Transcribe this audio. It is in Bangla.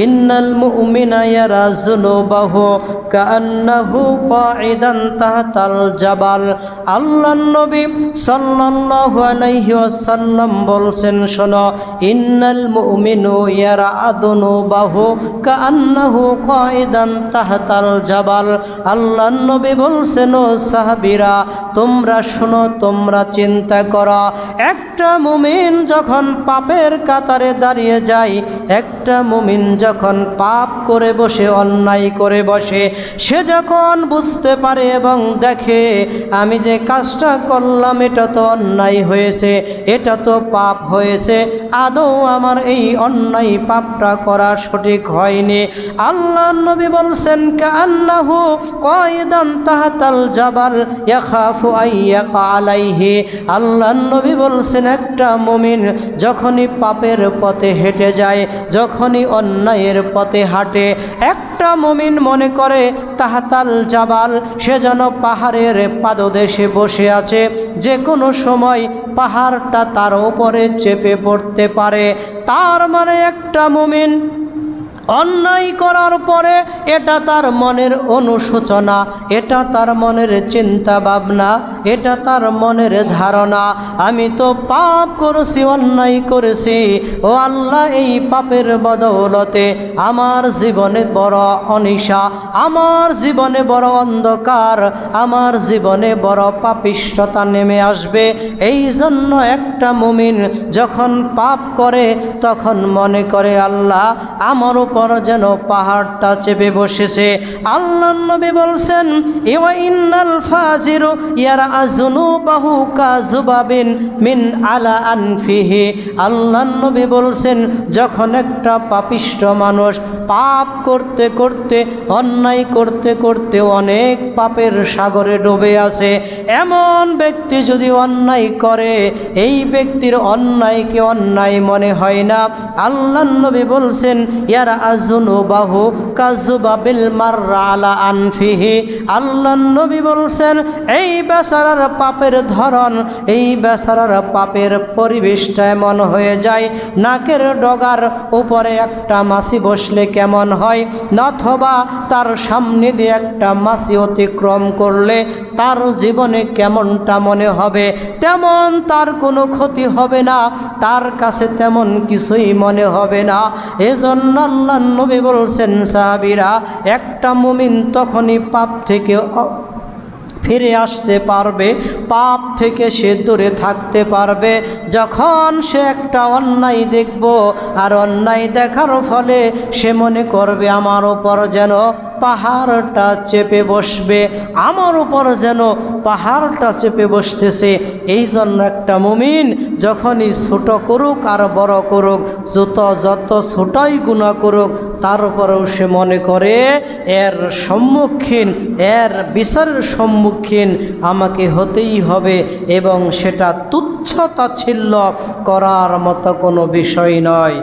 ইন্নাল মুমিনা ইয়ারা যুনুবাহু কাআন্নাহু কাঈদান তাহতাল জাবাল। আল্লাহর নবী সাল্লাল্লাহু আলাইহি ওয়াসাল্লাম বলছেন, শোনো, ইন্নাল মুমিনু ইয়ারা যুনুবাহু কাআন্নাহু কাঈদান তাহতাল জাবাল। আল্লাহর নবী বলছেন, ও সাহাবীরা, তোমরা শোনো, তোমরা চিন্তা করো, একটা মুমিন যখন পাপের কাতারে দাঁড়িয়ে যায়, একটা মুমিন যখন পাপ করে বসে, অন্যায় করে বসে, সে যখন বুঝতে পারে এবং দেখে আমি যে কাজটা করলাম এটা তো অন্যায় হয়েছে, এটা তো পাপ হয়েছে, আদৌ আমার এই অন্যায় পাপটা করা সঠিক হয়নি। আল্লাহর নবী বলছেন, কাআন্নাহু কাঈদান তাহতাল জাবাল ইয়াখাফু আইয়াকা আলাইহি। আল্লাহর নবী বলছেন, একটা মুমিন যখনই পাপের পথে হেঁটে যায়, যখনই অন্যায়ের পথে হাঁটে, একটা মুমিন মনে করে তাহতাল জাবাল, সে যেন পাহাড়ের পাদদেশে বসে আছে, যে কোনো সময় পাহাড়টা তার উপরে চেপে পড়তে পারে। তার মানে একটা মুমিন অন্যায় করার পরে এটা তার মনের অনুশোচনা, এটা তার মনের চিন্তা ভাবনা, এটা তার মনের ধারণা, আমি তো পাপ করেছি, অন্যায় করেছি, ও আল্লাহ, এই পাপের বদৌলতে আমার জীবনে বড় অনিশা, আমার জীবনে বড় অন্ধকার, আমার জীবনে বড় পাপিষ্ঠতা নেমে আসবে। এই জন্য একটা মুমিন যখন পাপ করে তখন মনে করে, আল্লাহ, আমার উপর যেন পাহাড়টা চেপে বসেছে। আল্লাহর নবী বলছেন, ওয়া ইন্নাল ফাজিরু ইয়ারা যুনুবাহু কাযুবাবিন মিন আলা আনফিহি। আল্লাহর নবী বলছেন, যখন একটা পাপিষ্ঠ মানুষ পাপ করতে করতে, অন্যায় করতে করতে অনেক পাপের সাগরে ডুবে আছে, এমন ব্যক্তি যদি অন্যায় করে, এই ব্যক্তির অন্যায়কে অন্যায় মনে হয় না। আল্লাহর নবী বলছেন, ইয়ারা যুনুবাহু কাযুবাবিল মাররা আলা আনফিহি। আল্লাহর নবী বলছেন, এই বেচারার পাপের ধরন, এই বেচারার পাপের পরিবেশটা এমন হয়ে যায়, নাকের ডগার উপরে একটা মাছি বসলে কেমন হয়, অথবা তার সামনে দিয়ে একটা মাছি অতিক্রম করলে তার জীবনে কেমনটা মনে হবে, তেমন তার কোনো ক্ষতি হবে না, তার কাছে তেমন কিছুই মনে হবে না। এজন্য আল্লাহর নবী বলছেন, সাহাবীরা, একটা মুমিন তখনই পাপ থেকে ফিরে আসতে পারবে, পাপ থেকে সে দূরে থাকতে পারবে, যখন সে একটা অন্যায় দেখব, আর অন্যায় দেখার ফলে সে মনে করবে আমার উপর যেন পাহাড়টা চেপে বসবে, আমার উপর যেন পাহাড়টা চেপে বসতেছে। এই জন্য একটা মুমিন যখনই ছোট করুক আর বড় করুক, যত ছোটই গুনাহ করুক, তার উপরেও সে মনে করে এর সম্মুখীন, এর বিচারের সম্মুখীন আমাকে হতেই হবে, এবং সেটা তুচ্ছ তাচ্ছিল্য করার মতো কোনো বিষয় নয়।